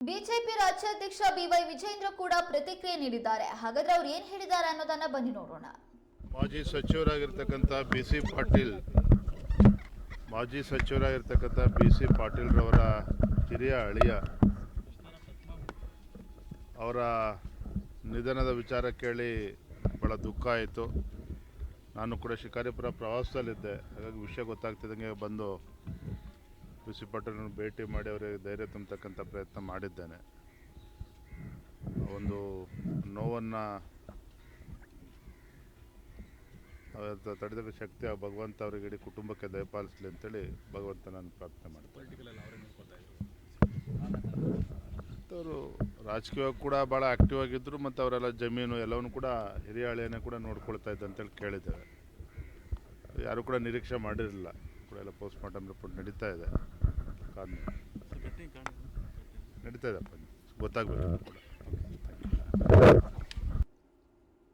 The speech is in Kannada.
ಬಿಜೆಪಿ ರಾಜ್ಯಾಧ್ಯಕ್ಷ ಬಿವೈ ವಿಜೇಂದ್ರ ಕೂಡ ಪ್ರತಿಕ್ರಿಯೆ ನೀಡಿದ್ದಾರೆ. ಹಾಗಾದ್ರೆ ಅವ್ರು ಏನ್ ಹೇಳಿದ್ದಾರೆ ಅನ್ನೋದನ್ನ ಬನ್ನಿ ನೋಡೋಣ. ಮಾಜಿ ಸಚಿವರಾಗಿರ್ತಕ್ಕಂಥ ಬಿ ಸಿ ಪಾಟೀಲ್ ರವರ ಕಿರಿಯ ಅಳಿಯ ಅವರ ನಿಧನದ ವಿಚಾರ ಕೇಳಿ ಭಾಳ ದುಃಖ ಆಯಿತು. ನಾನು ಕೂಡ ಶಿಕಾರಿಪುರ ಪ್ರವಾಸದಲ್ಲಿದ್ದೆ. ಹಾಗಾಗಿ ವಿಷಯ ಗೊತ್ತಾಗ್ತಿದ್ದಂಗೆ ಬಂದು ಬಿ ಸಿ ಪಾಟೀಲ್ರನ್ನು ಭೇಟಿ ಮಾಡಿ ಅವರಿಗೆ ಧೈರ್ಯ ತುಂಬತಕ್ಕಂಥ ಪ್ರಯತ್ನ ಮಾಡಿದ್ದೇನೆ. ಒಂದು ನೋವನ್ನು ತಡೆದ ಶಕ್ತಿ ಆ ಭಗವಂತ ಅವರಿಗೆ ಇಡೀ ಕುಟುಂಬಕ್ಕೆ ದಯಪಾಲಿಸಲಿ ಅಂತೇಳಿ ಭಗವಂತ ನಾನು ಪ್ರಾರ್ಥನೆ ಮಾಡ್ತೇನೆ. ಅವರು ರಾಜಕೀಯವಾಗಿ ಕೂಡ ಭಾಳ ಆ್ಯಕ್ಟಿವ್ ಆಗಿದ್ದರು ಮತ್ತು ಅವರೆಲ್ಲ ಜಮೀನು ಎಲ್ಲವನ್ನೂ ಕೂಡ ಹಿರಿಯ ಹಳೆಯನೇ ಕೂಡ ನೋಡ್ಕೊಳ್ತಾ ಇದ್ದ ಅಂತೇಳಿ ಕೇಳಿದ್ದೇವೆ. ಯಾರೂ ಕೂಡ ನಿರೀಕ್ಷೆ ಮಾಡಿರಲಿಲ್ಲ. ಕೂಡ ಎಲ್ಲ ಪೋಸ್ಟ್ ಮಾರ್ಟಮ್ ರಿಪೋರ್ಟ್ ನಡೀತಾ ಇದೆ, ನಡೀತಾ ಇದೆಪ್ಪ, ಗೊತ್ತಾಗಬೇಕು ಕೂಡ.